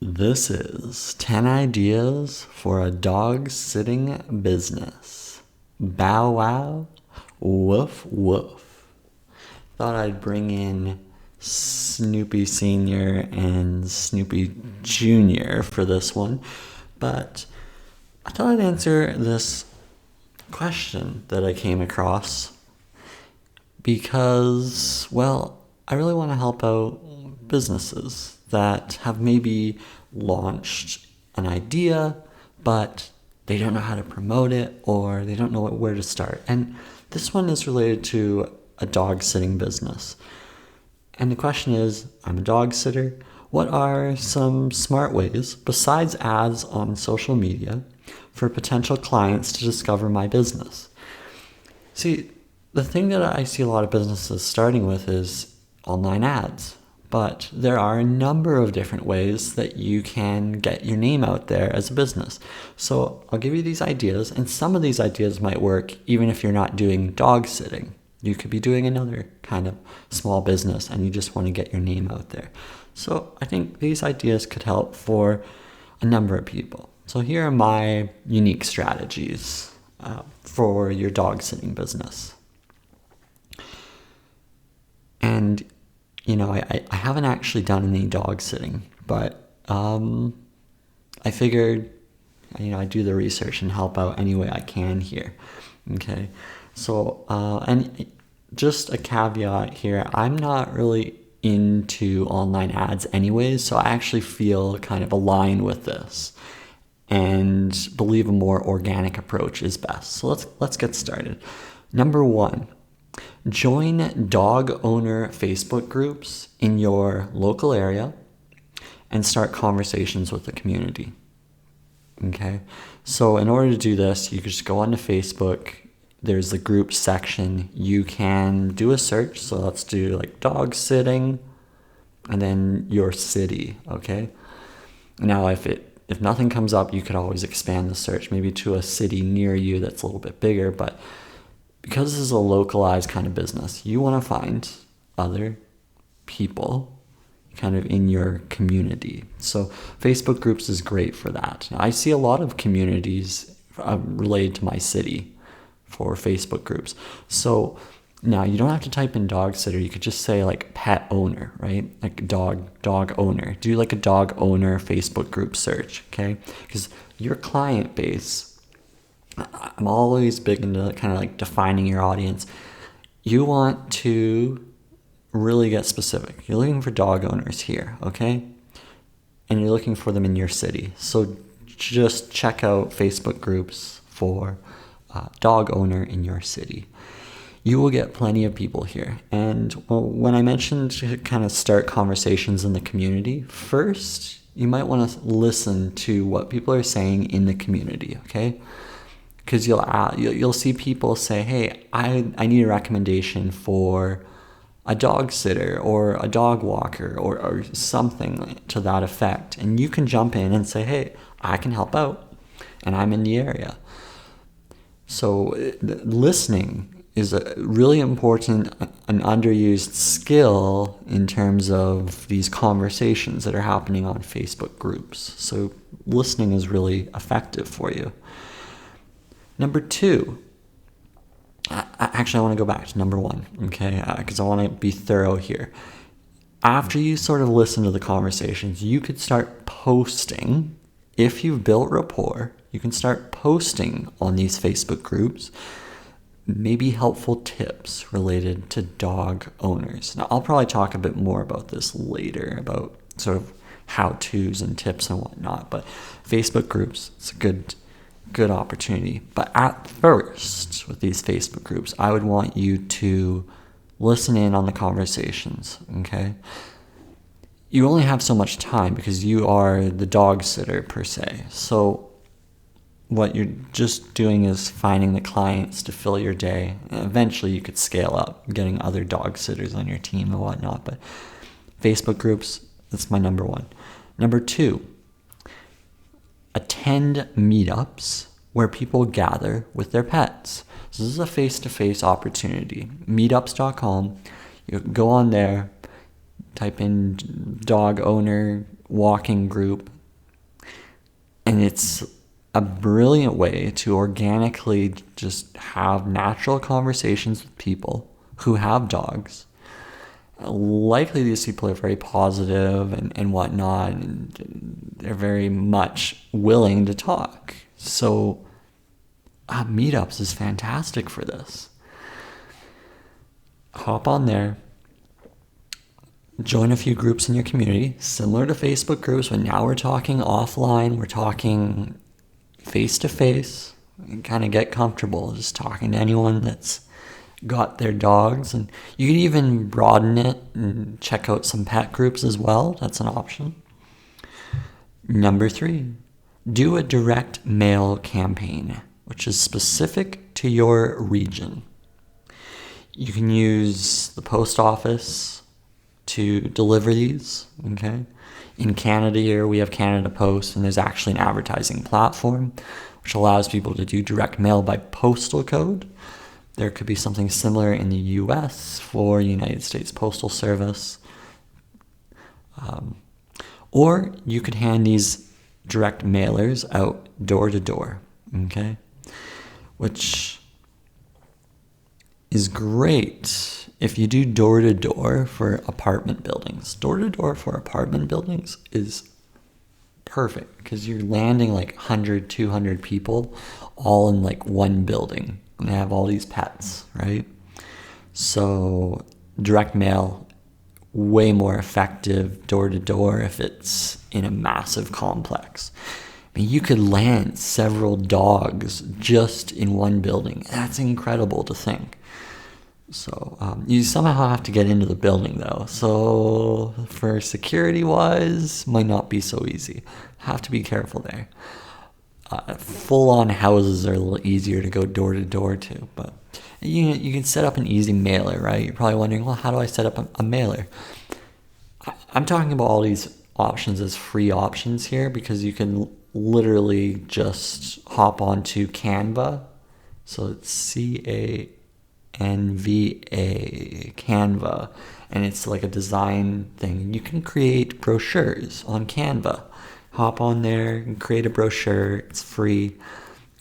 This is 10 ideas for a dog sitting business. Bow wow, woof woof. Thought I'd bring in Snoopy Sr. and Snoopy Jr. for this one, but I thought I'd answer this question that I came across because, well, I really want to help out businesses that have maybe launched an idea, but they don't know how to promote it or they don't know where to start. And this one is related to a dog sitting business. And the question is, I'm a dog sitter. What are some smart ways, besides ads on social media, for potential clients to discover my business? See, the thing that I see a lot of businesses starting with is online ads. But there are a number of different ways that you can get your name out there as a business. So I'll give you these ideas, and some of these ideas might work even if you're not doing dog sitting. You could be doing another kind of small business and you just want to get your name out there. So I think these ideas could help for a number of people. So here are my unique strategies for your dog sitting business. And I haven't actually done any dog sitting, but I figured, I do the research and help out any way I can here. Okay, so and just a caveat here, I'm not really into online ads anyways, so I actually feel kind of aligned with this and believe a more organic approach is best. So let's get started. Number one. Join dog owner Facebook groups in your local area and start conversations with the community. Okay, so in order to do this, you can just go onto Facebook. There's the group section. You can do a search. So let's do like dog sitting and then your city. Okay, now if nothing comes up, you could always expand the search maybe to a city near you that's a little bit bigger, but because this is a localized kind of business, you want to find other people kind of in your community. So Facebook groups is great for that. Now, I see a lot of communities related to my city for Facebook groups. So now you don't have to type in dog sitter. You could just say like pet owner, right? Like dog owner. Do like a dog owner Facebook group search, okay? Because your client base, I'm always big into kind of like defining your audience. You want to really get specific. You're looking for dog owners here, okay? And you're looking for them in your city. So just check out Facebook groups for dog owner in your city. You will get plenty of people here. And when I mentioned to kind of start conversations in the community, first, you might want to listen to what people are saying in the community, okay? Because you'll see people say, hey, I need a recommendation for a dog sitter or a dog walker or something to that effect. And you can jump in and say, hey, I can help out and I'm in the area. So listening is a really important and underused skill in terms of these conversations that are happening on Facebook groups. So listening is really effective for you. Number two, actually I want to go back to number one, okay, because I want to be thorough here. After you sort of listen to the conversations, you could start posting. If you've built rapport, you can start posting on these Facebook groups, maybe helpful tips related to dog owners. Now, I'll probably talk a bit more about this later, about sort of how-tos and tips and whatnot, but Facebook groups, it's a good opportunity. But at first, with these Facebook groups, I would want you to listen in on the conversations, okay? You only have so much time because you are the dog sitter per se. So what you're just doing is finding the clients to fill your day. And eventually you could scale up, getting other dog sitters on your team and whatnot. But Facebook groups, that's my number one. Number two, attend meetups where people gather with their pets. So this is a face-to-face opportunity. Meetups.com. You go on there, type in dog owner walking group. And it's a brilliant way to organically just have natural conversations with people who have dogs. Likely these people are very positive and whatnot, and they're very much willing to talk. So Meetups is fantastic for this. Hop on there, join a few groups in your community, similar to Facebook groups, but now we're talking offline, we're talking face-to-face, and kind of get comfortable just talking to anyone that's got their dogs. And you can even broaden it and check out some pet groups as well. That's an option. Number 3, do a direct mail campaign, which is specific to your region. You can use the post office to deliver these, okay? In Canada here, we have Canada Post, and there's actually an advertising platform which allows people to do direct mail by postal code. There could be something similar in the US for United States Postal Service. Or you could hand these direct mailers out door to door, okay? Which is great if you do door to door for apartment buildings. Door to door for apartment buildings is perfect because you're landing like 100, 200 people all in like one building. And they have all these pets, right? So direct mail, way more effective door to door if it's in a massive complex. I mean, you could land several dogs just in one building. That's incredible to think. So you somehow have to get into the building though. So for security wise, might not be so easy. Have to be careful there. Full-on houses are a little easier to go door to door to, but you can set up an easy mailer, right? You're probably wondering, well, how do I set up a mailer? I'm talking about all these options as free options here because you can literally just hop onto Canva. So it's Canva, Canva, and it's like a design thing. You can create brochures on Canva. Hop on there and create a brochure. It's free,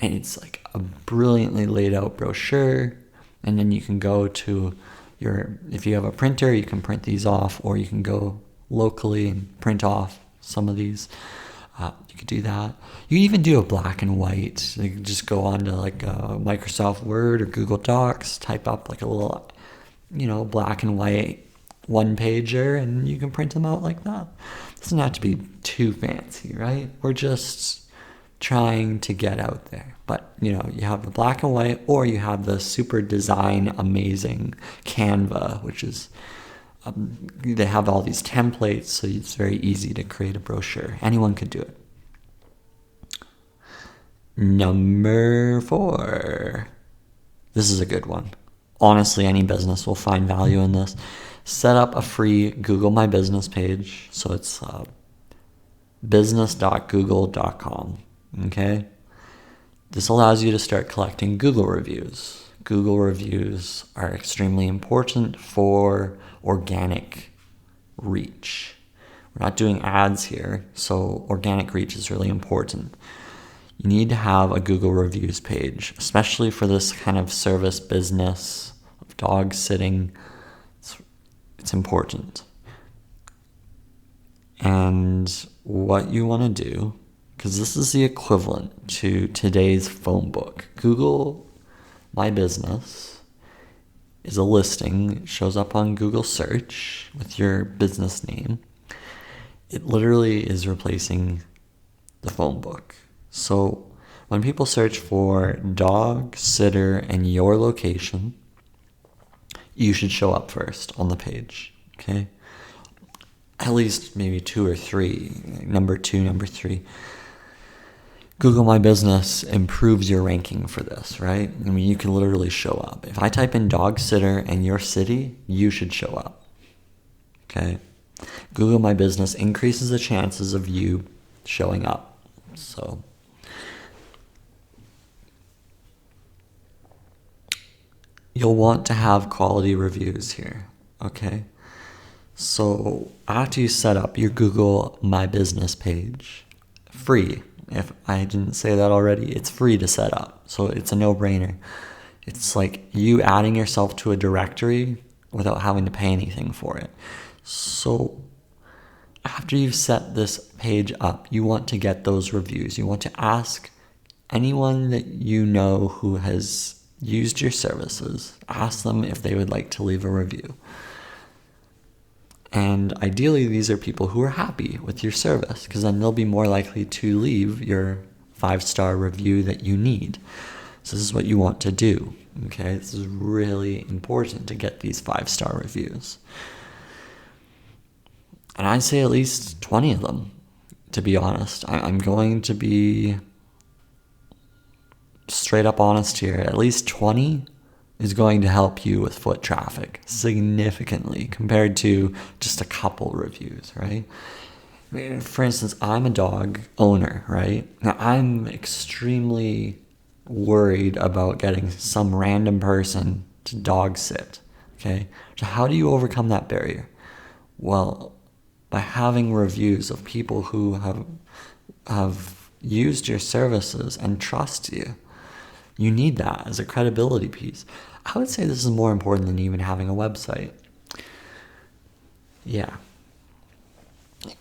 and it's like a brilliantly laid out brochure. And then you can go to if you have a printer, you can print these off, or you can go locally and print off some of these. You could do that. You can even do a black and white. You can just go on to like Microsoft Word or Google Docs, type up like a little, black and white one pager, and you can print them out like that. It doesn't have to be too fancy, right? We're just trying to get out there. But, you have the black and white, or you have the super design amazing Canva, which is, they have all these templates, so it's very easy to create a brochure. Anyone could do it. Number 4. This is a good one. Honestly, any business will find value in this. Set up a free Google My Business page. So it's business.google.com. Okay? This allows you to start collecting Google reviews. Google reviews are extremely important for organic reach. We're not doing ads here, so organic reach is really important. You need to have a Google reviews page, especially for this kind of service business of dog sitting. It's important. And what you want to do, because this is the equivalent to today's phone book. Google My Business is a listing. It shows up on Google search with your business name. It literally is replacing the phone book. So when people search for dog, sitter, and your location, you should show up first on the page, okay? At least maybe 2 or 3, number 2, number 3. Google My Business improves your ranking for this, right? I mean, you can literally show up. If I type in dog sitter and your city, you should show up, okay? Google My Business increases the chances of you showing up, so... You'll want to have quality reviews here, okay? So after you set up your Google My Business page, free, if I didn't say that already, it's free to set up. So it's a no-brainer. It's like you adding yourself to a directory without having to pay anything for it. So after you've set this page up, you want to get those reviews. You want to ask anyone that you know who has used your services, ask them if they would like to leave a review. And ideally, these are people who are happy with your service, because then they'll be more likely to leave your 5-star review that you need. So this is what you want to do, okay? This is really important to get these 5-star reviews. And I'd say at least 20 of them, to be honest. I'm going to be straight up honest here. At least 20 is going to help you with foot traffic significantly compared to just a couple reviews, right? I mean, for instance, I'm a dog owner, right? Now, I'm extremely worried about getting some random person to dog sit, okay? So how do you overcome that barrier? Well, by having reviews of people who have used your services and trust you. You need that as a credibility piece. I would say this is more important than even having a website. Yeah.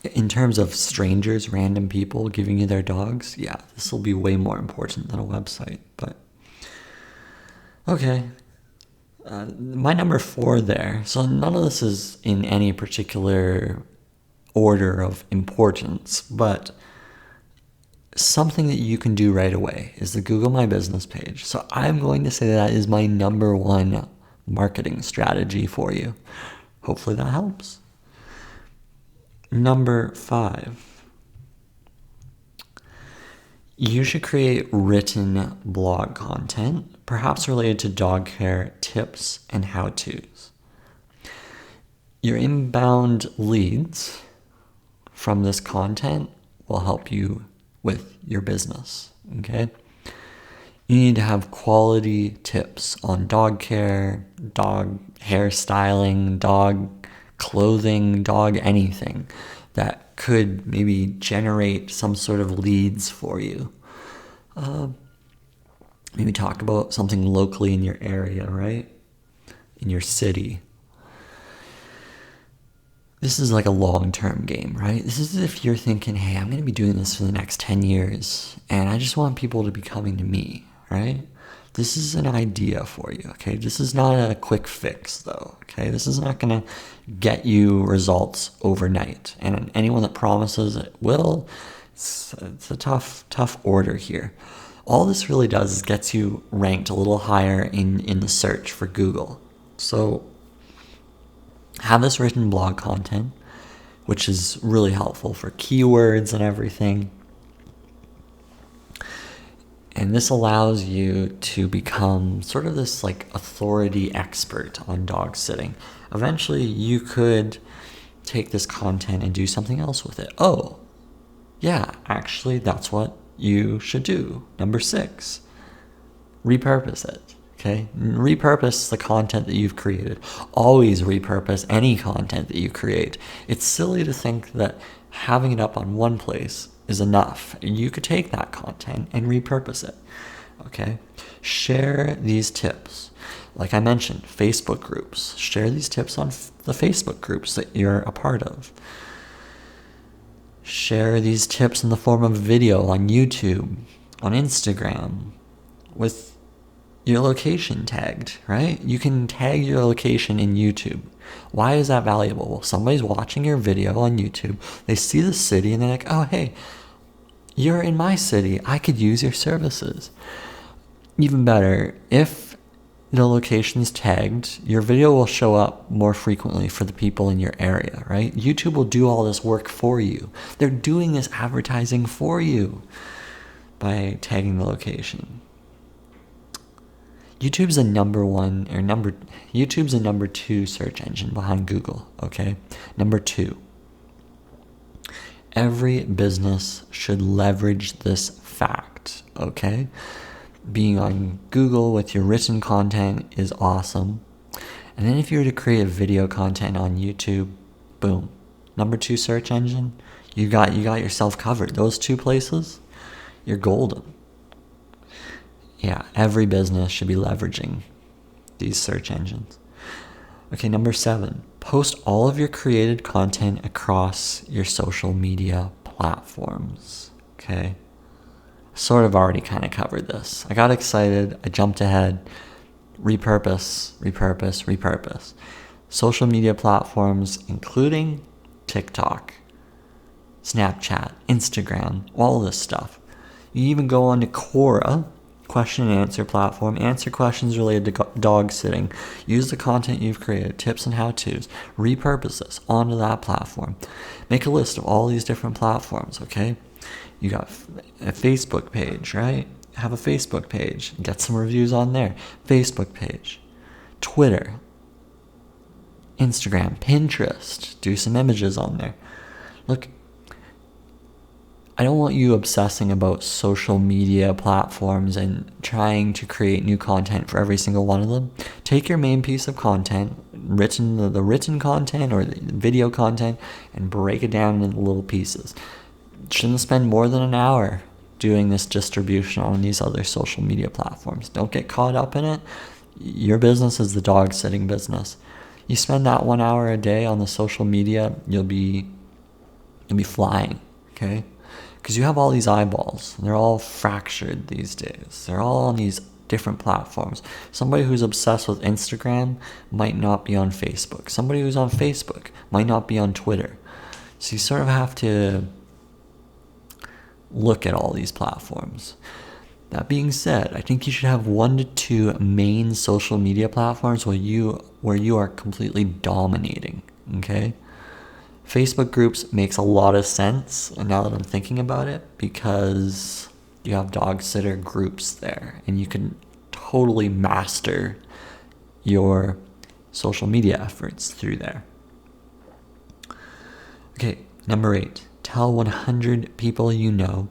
In terms of strangers, random people giving you their dogs, yeah, this will be way more important than a website. But, okay. My number 4 there. So none of this is in any particular order of importance, but something that you can do right away is the Google My Business page. So I'm going to say that is my number 1 marketing strategy for you. Hopefully that helps. Number 5. You should create written blog content, perhaps related to dog care tips and how-tos. Your inbound leads from this content will help you with your business, okay? You need to have quality tips on dog care, dog hairstyling, dog clothing, dog anything that could maybe generate some sort of leads for you. Maybe talk about something locally in your area, right? In your city. This is like a long-term game, right? This is if you're thinking, hey, I'm going to be doing this for the next 10 years, and I just want people to be coming to me, right? This is an idea for you, okay? This is not a quick fix, though, okay? This is not going to get you results overnight. And anyone that promises it will, it's a tough order here. All this really does is gets you ranked a little higher in the search for Google. So have this written blog content, which is really helpful for keywords and everything. And this allows you to become sort of this like authority expert on dog sitting. Eventually, you could take this content and do something else with it. Oh, yeah, actually, that's what you should do. Number 6, repurpose it. Okay, repurpose the content that you've created. Always repurpose any content that you create. It's silly to think that having it up on one place is enough. You could take that content and repurpose it. Okay, share these tips. Like I mentioned, Facebook groups. Share these tips on the Facebook groups that you're a part of. Share these tips in the form of video on YouTube, on Instagram, with your location tagged, right? You can tag your location in YouTube. Why is that valuable? Well, somebody's watching your video on YouTube. They see the city and they're like, oh, hey, you're in my city. I could use your services. Even better, if the location's tagged, your video will show up more frequently for the people in your area, right? YouTube will do all this work for you. They're doing this advertising for you by tagging the location. YouTube's a number 2 search engine behind Google, okay? Number 2. Every business should leverage this fact, okay? Being on Google with your written content is awesome. And then if you were to create video content on YouTube, Boom. Number 2 search engine, you got yourself covered. Those 2 places, you're golden. Yeah, every business should be leveraging these search engines. Okay, number 7, post all of your created content across your social media platforms. Okay. Sort of already kind of covered this. I got excited. I jumped ahead. Repurpose. Social media platforms, including TikTok, Snapchat, Instagram, all this stuff. You even go on to Quora, question and answer platform, answer questions related to dog sitting. Use the content you've created, tips and how-tos. Repurpose this onto that platform. Make a list of all these different platforms, okay? You got a Facebook page, right? Have a Facebook page. Get some reviews on there. Facebook page. Twitter. Instagram. Pinterest. Do some images on there. Look, I don't want you obsessing about social media platforms and trying to create new content for every single one of them. Take your main piece of content, the written content or the video content, and break it down into little pieces. Shouldn't spend more than an hour doing this distribution on these other social media platforms. Don't get caught up in it. Your business is the dog sitting business. You spend that 1 hour a day on the social media, you'll be flying, okay? Because you have all these eyeballs, and they're all fractured these days. They're all on these different platforms. Somebody who's obsessed with Instagram might not be on Facebook. Somebody who's on Facebook might not be on Twitter. So you sort of have to look at all these platforms. That being said, I think you should have 1 to 2 main social media platforms where you are completely dominating, okay? Facebook groups makes a lot of sense now that I'm thinking about it, because you have dog sitter groups there and you can totally master your social media efforts through there. Okay, number 8, tell 100 people you know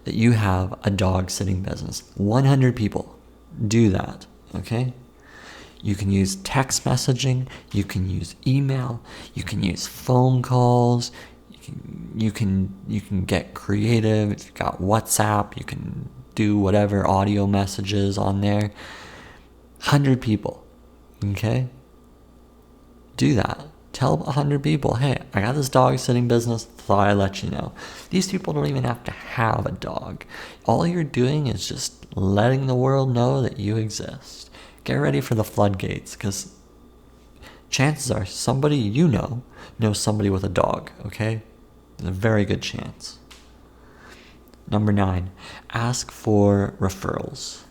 that you have a dog sitting business. 100 people. Do that, okay? You can use text messaging, you can use email, you can use phone calls, you can get creative. If you've got WhatsApp, you can do whatever audio messages on there. 100 people, okay? Do that. Tell 100 people, hey, I got this dog sitting business, thought I'd let you know. These people don't even have to have a dog. All you're doing is just letting the world know that you exist. Get ready for the floodgates, because chances are somebody you know knows somebody with a dog, okay? There's a very good chance. Number 9, ask for referrals.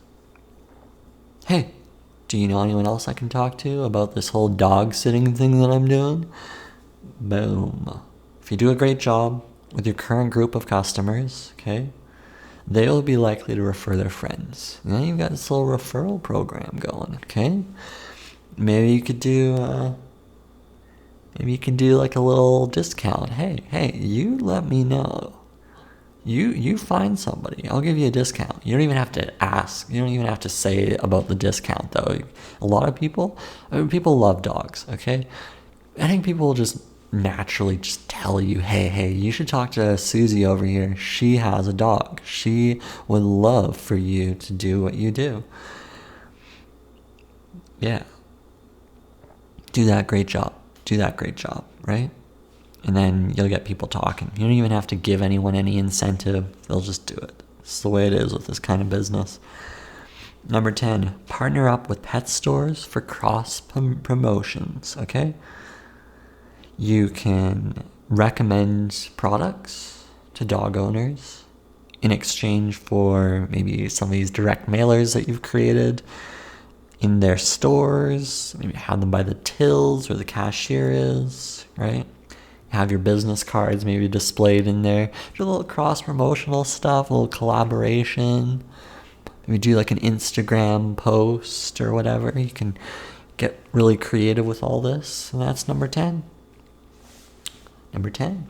Hey, do you know anyone else I can talk to about this whole dog sitting thing that I'm doing? Boom. If you do a great job with your current group of customers, okay, they'll be likely to refer their friends. Now you've got this little referral program going, okay? Maybe you could do like a little discount. Hey, you let me know. You find somebody. I'll give you a discount. You don't even have to ask. You don't even have to say about the discount, though. A lot of people love dogs, okay? I think people will just naturally just tell you, hey, you should talk to Susie over here. She has a dog. She would love for you to do what you do. Yeah. Do that great job, right? And then you'll get people talking. You don't even have to give anyone any incentive. They'll just do it. It's the way it is with this kind of business. Number 10, partner up with pet stores for cross-promotions, okay? You can recommend products to dog owners in exchange for maybe some of these direct mailers that you've created in their stores. Maybe have them by the tills where the cashier is, right? Have your business cards maybe displayed in there. Do a little cross-promotional stuff, a little collaboration. Maybe do like an Instagram post or whatever. You can get really creative with all this. And that's number 10. Number 10.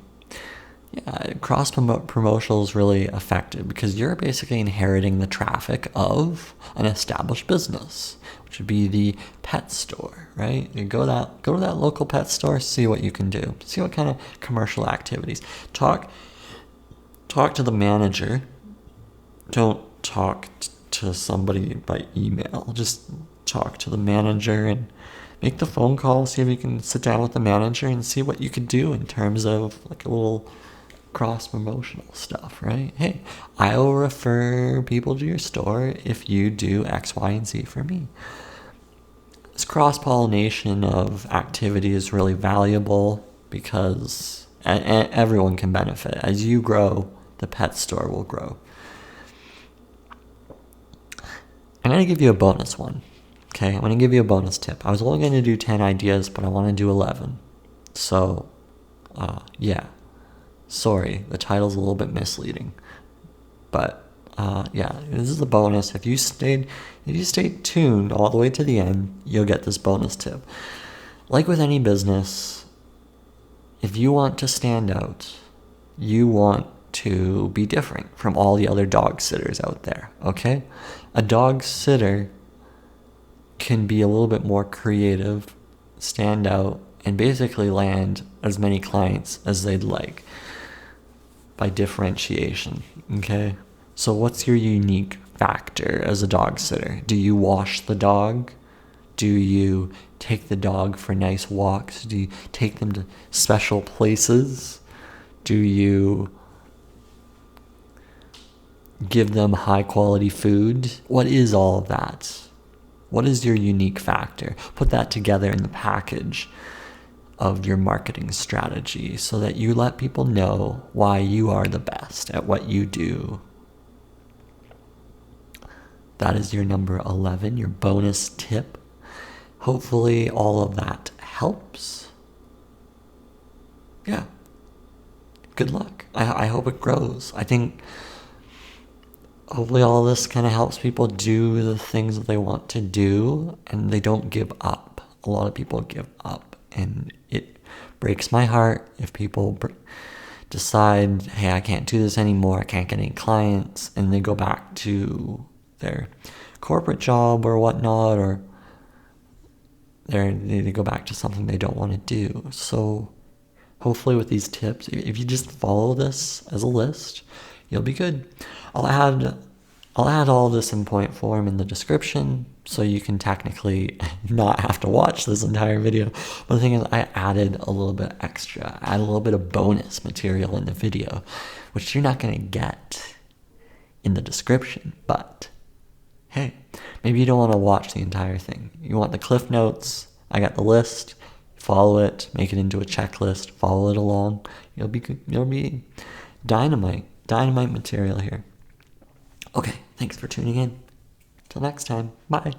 Yeah, cross promotional is really effective because you're basically inheriting the traffic of an established business, which would be the pet store, right? You go to that local pet store, see what you can do, see what kind of commercial activities. Talk to the manager. Don't talk to somebody by email. Just talk to the manager and make the phone call. See if you can sit down with the manager and see what you could do in terms of like a little cross-promotional stuff, right? Hey, I will refer people to your store if you do X, Y, and Z for me. This cross-pollination of activity is really valuable because everyone can benefit. As you grow, the pet store will grow. I'm going to give you a bonus one. Okay, I'm going to give you a bonus tip. I was only going to do 10 ideas, but I want to do 11. So, yeah. Sorry, the title's a little bit misleading. But, yeah, this is a bonus. If you stayed tuned all the way to the end, you'll get this bonus tip. Like with any business, if you want to stand out, you want to be different from all the other dog sitters out there, okay? A dog sitter can be a little bit more creative, stand out, and basically land as many clients as they'd like by differentiation, okay? So what's your unique factor as a dog sitter? Do you wash the dog? Do you take the dog for nice walks? Do you take them to special places? Do you give them high quality food? What is all of that? What is your unique factor? Put that together in the package of your marketing strategy so that you let people know why you are the best at what you do. That is your number 11, your bonus tip. Hopefully all of that helps. Yeah. Good luck. I hope it grows. I think hopefully all this kind of helps people do the things that they want to do and they don't give up. A lot of people give up, and it breaks my heart if people decide, hey, I can't do this anymore, I can't get any clients, and they go back to their corporate job or whatnot, or they go back to something they don't want to do. So hopefully with these tips, if you just follow this as a list, you'll be good. I'll add all this in point form in the description so you can technically not have to watch this entire video. But the thing is, I added a little bit extra, add a little bit of bonus material in the video, which you're not going to get in the description. But hey, maybe you don't want to watch the entire thing. You want the cliff notes. I got the list. Follow it, make it into a checklist, follow it along. You'll be dynamite material here. Okay, thanks for tuning in. Till next time, bye.